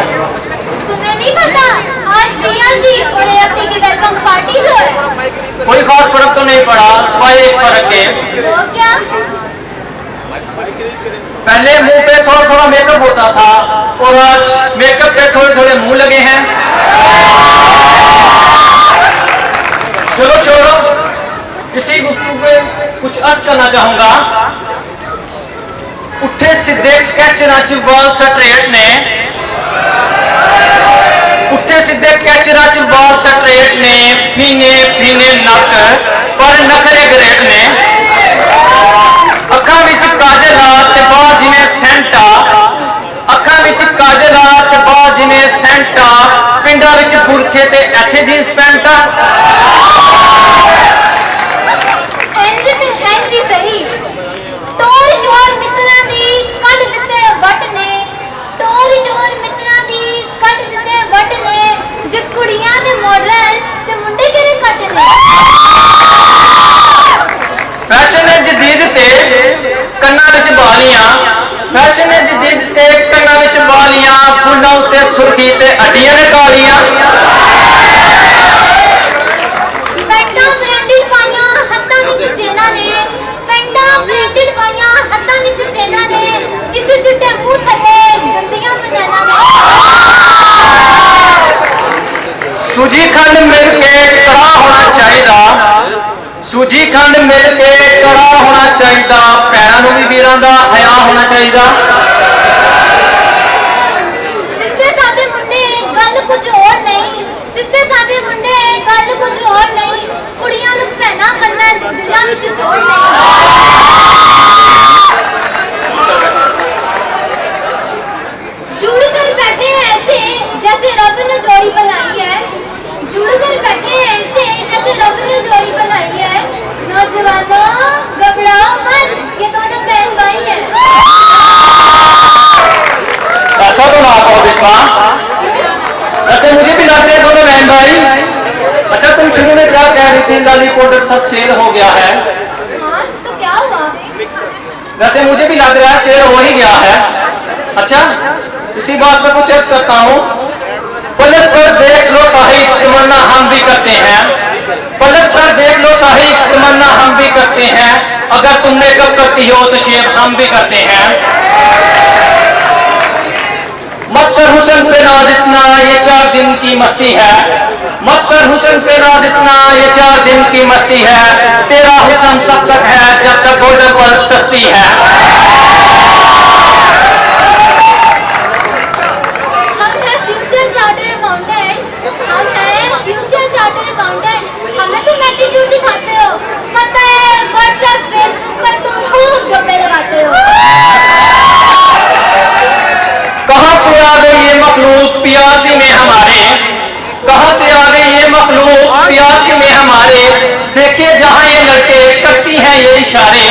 तुम्हें नहीं पता आज प्रिया जी और एफटी की वेलकम पार्टी जो है। कोई खास फर्क तो नहीं पड़ा, सिवाय एक फर्क के। वो क्या? पहले मुंह पे थोड़ा थोड़ा मेकअप होता था और आज मेकअप पे थोड़े थोड़े मुंह लगे हैं। चलो छोड़ो, इसी गुफ्तगू पे कुछ अर्ज करना चाहूंगा। उठे सीधे कैच रच वाल स्ट्रेट ने, उठे सीधे कैच रच वाल स्ट्रेट ने, फीने फीने नक पर नखरे ग्रेट ने। अखा विच काजल ते बाज जिवें सेंटा, अखा विच काजल ते बाज जिवें सेंटा। पिंडा विच बुरखे ते इत्थे जींस पैंटा। एंजी सही टोर शोर मित्रा दी कट दिते वट ने, टोर शोर मित्रा दी कट दिते वट ने। जो कुड़ियां ने मॉडर्न ते मुंडे केरे कट ने। फैशन है जदीद ते कन्ना विच बालियां, फैशन है जदीद ते कन्ना विच बालियां। फुल्लां उत्ते सुर्खी ते अड्डियां ने कालियां। पेंटा ब्रांडेड पाइयां हत्थां विच चेना ने, पेंटा ब्रांडेड पाइयां हत्थां विच चेना ने। जिस जुटे मुंह थले गंदियां बनाना ने। सूजी खंड मिल के कड़ा होना चाहिदा, सूजी खंड मिल के कड़ा होना चाहिदा। भैणां नूं भी वीरां दा हया होना चाहिदा। सिद्धे साधे मुंडे गल कुछ और नहीं, सिद्धे साधे मुंडे गल कुछ और नहीं। कुड़ियां नूं भैणां बनना दिलां विच जोड़ नहीं। जुड़ कर बैठे ऐसे जैसे रब ने जोड़ी बनाई है, जुड़ कर बैठे ऐसे जैसे रब ने जोड़ी बनाई है। नौजवानों घबराओ मत, ये दोनों बहन भाई हैं। ऐसा तो ना कहो बिस्मा, वैसे मुझे भी लग रहे हैं दोनों बहन भाई। अच्छा तुम शुरू में क्या कह रही थी, लाली पाउडर सब सेल हो गया है? हाँ तो क्या हुआ? वैसे मुझे भी लग रहा है सेल हो ही गया है। अच्छा इसी बात पर कुछ अर्ज करता हूँ। पलक पर देख लो साहिब तमन्ना हम भी करते हैं, पलक पर देख लो साहिब तमन्ना हम भी करते हैं। अगर तुम मेकअप करती हो तो शेव हम भी करते हैं। मत कर हुस्न पे नाज इतना, ये 4 दिन की मस्ती है। मत कर हुस्न पे नाज इतना, ये 4 दिन की मस्ती है। तेरा हुस्न तब तक है जब तक गोल्डन पर सस्ती है। हम हैं फ्यूचर चार्टर्ड अकाउंटेंट, हम हैं फ्यूचर चार्टर्ड अकाउंटेंट। हमें तुम एटीट्यूड दिखाते हो, पता है व्हाट्सएप फेसबुक पर तुम खूब गप्पे लगाते हो। कहाँ से आ गई ये मखलूक प्यासी में हमारे, कहाँ से आ गई ये मखलूक प्यासी में हमारे। देखिए जहाँ ये लड़के करती हैं ये इशारे।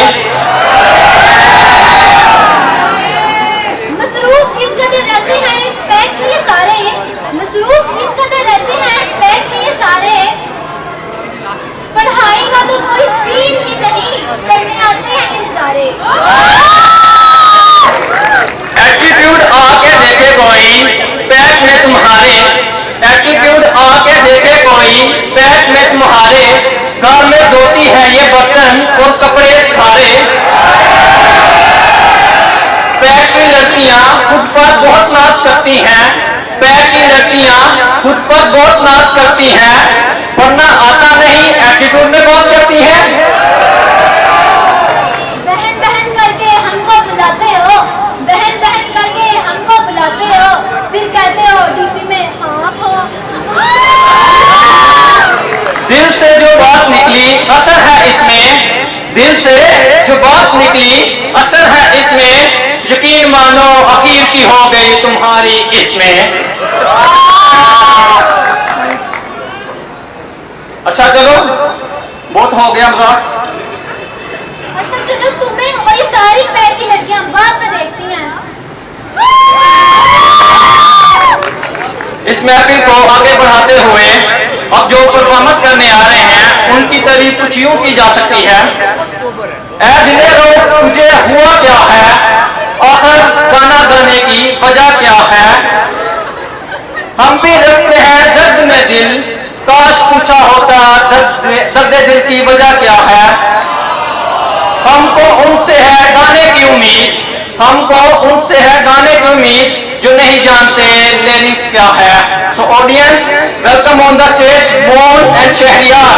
मसरूफ इस कदर रहते हैं पैक में ये सारे, मसरूफ इस कदर रहते हैं पैक में ये सारे। पढ़ाई का तो कोई सीन ही नहीं करने आते हैं ये नजारे। एटीट्यूड आके देखे कोई पेट में तुम्हारे, एटीट्यूड आके देखे कोई पेट में तुम्हारे, घर में धोती है ये बर्तन और कपड़े सारे। पेट की लड़कियां खुद पर बहुत नाज करती हैं, पेट की लड़कियां खुद पर बहुत नाज करती हैं, वरना आता नहीं एटीट्यूड में बहुत करती हैं। बहन बहन करके हमको बुलाते हो, बहन बहन करके हमको बुलाते हो, फिर कहते हो डीपी में आप हो। दिल से जो बात निकली असर है इसमें, दिल से जो बात निकली असर है इसमें, यकीन मानो आखिर की हो गई तुम्हारी इसमें। अच्छा चलो बहुत हो गया मजाक। अच्छा चलो तुम्हें और ये सारी पैर की लड़कियां बाद में देखती हैं। इस महफिल को आगे बढ़ाते हुए अब जो परफॉर्मेंस करने आ रहे हैं उनकी तारीफ कुछ यूं की जा सकती है। ऐ दिले रो तुझे हुआ क्या है, आखिर गाना गाने की वजह क्या है। हम भी रखते हैं दर्द में दिल, काश पूछा होता दर्द दिल की वजह क्या है। हमको उनसे है गाने की उम्मीद, हमको उनसे है गाने की उम्मीद जो नहीं जानते लिरिक्स क्या है। So audience welcome on the stage मोन एंड शहरियार।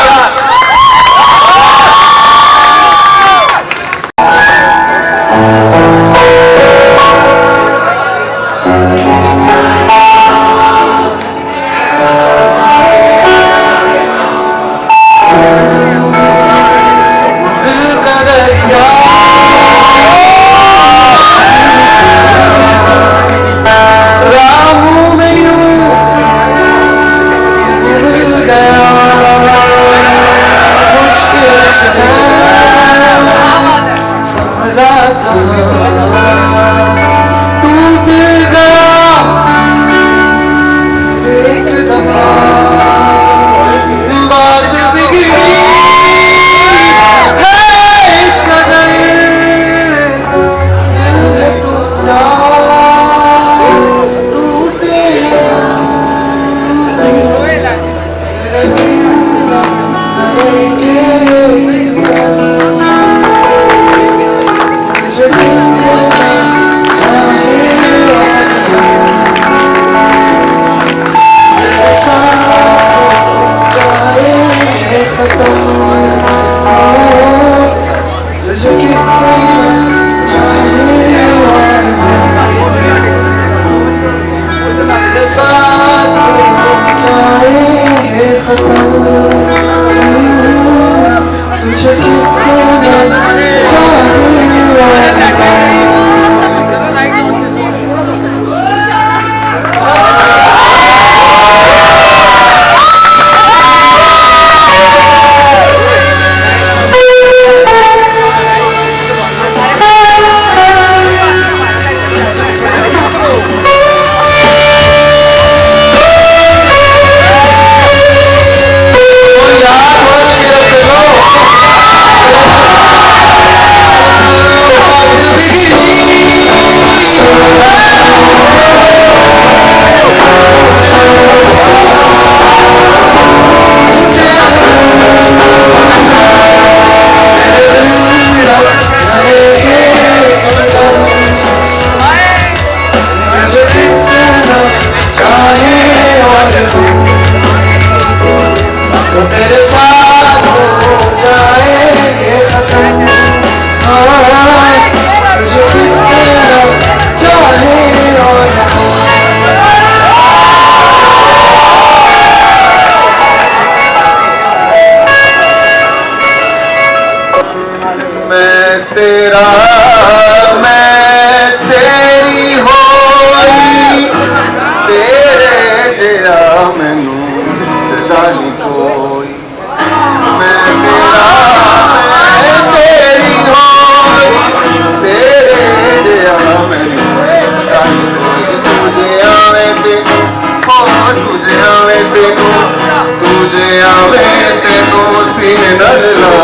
तेरे साथ हो जाएंगे खत्म, तुझे कितना चाहे और मैं तेरा मैं तेरी होई, तेरे जिया मैनू सदा नहीं कोई। मैं तेरा मैं तेरी होई, तेरे जिया मैनू सदा नहीं कोई। तुझे आवे तेनू हो, तुझे आवे तेनू, तुझे आवे तेनू सीने नाल ला।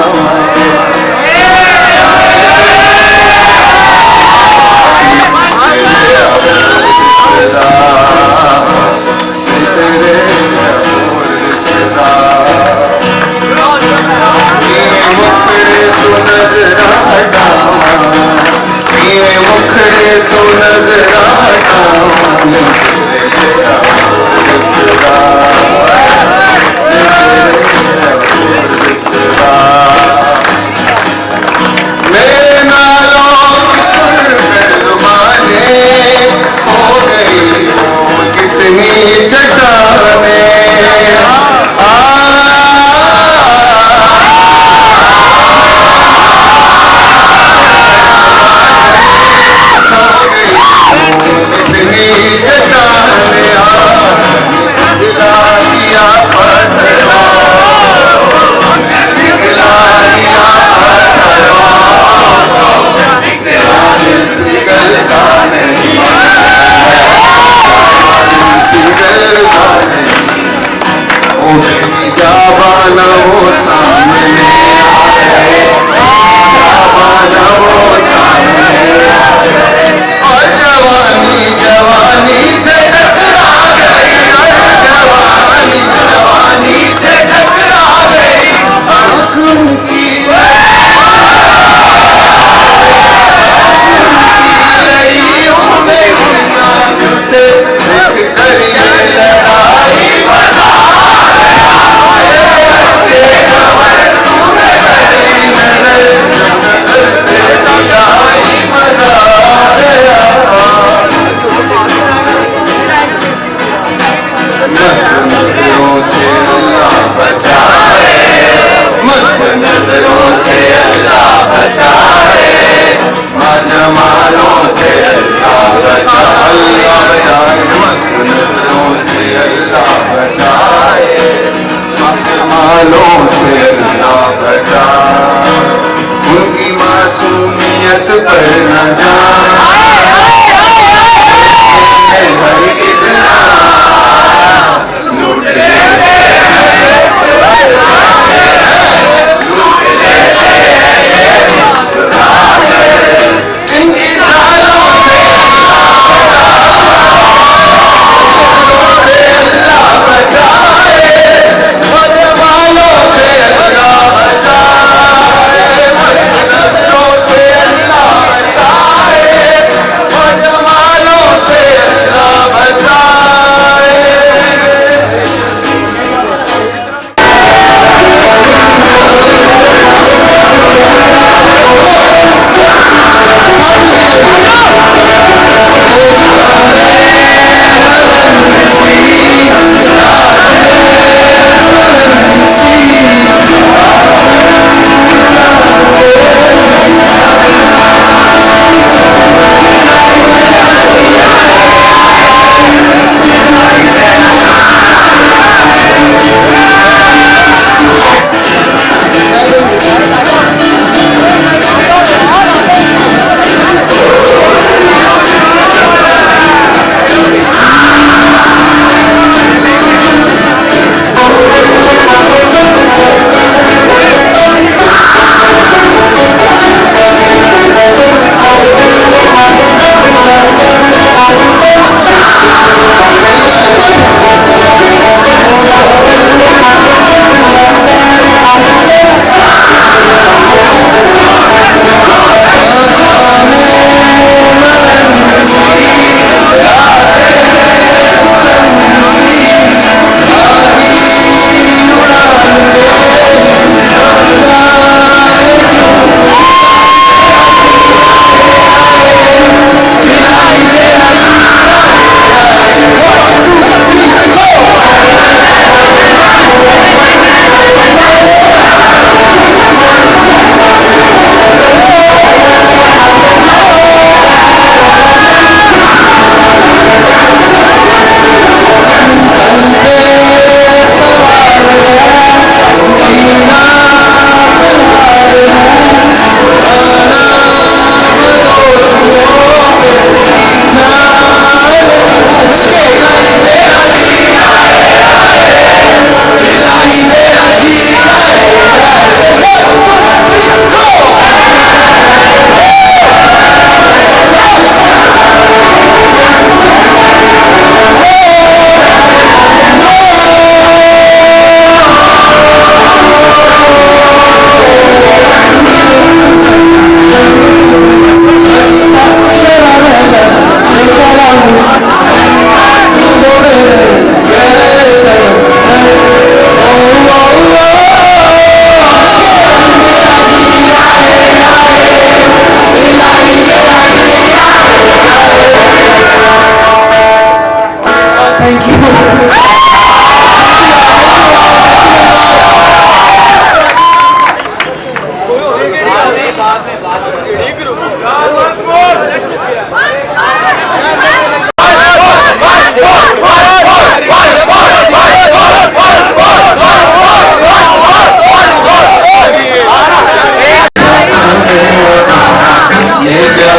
मेरे नालों हो गई वो कितनी चट्टाने जावाना वो सामने जावाना वो सामने और जवानी जवानी से टकरा गई जवानी जवानी से टकरा गई आँख उनकी लड़ी हूँ मेरी आँख से देख कर ये लड़ाई बना नजरों से अल्लाह बचाए मस्त नजरों से अल्लाह बचाए जमालों से अल्लाह बचाए मस्त नजरों से अल्लाह बचाए जमालों से अल्लाह बचाए उनकी मासूमियत पर न जाए हर कितना लूट ले इनकी चालों से अल्लाह बचाए जमालों से अल्लाह बचाए नजरों से अल्लाह बचाए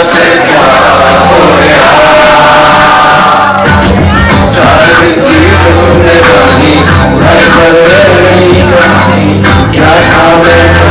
से क्या हो गया चार दिन की जिंदगानी हर पल नई कहानी क्या था मैं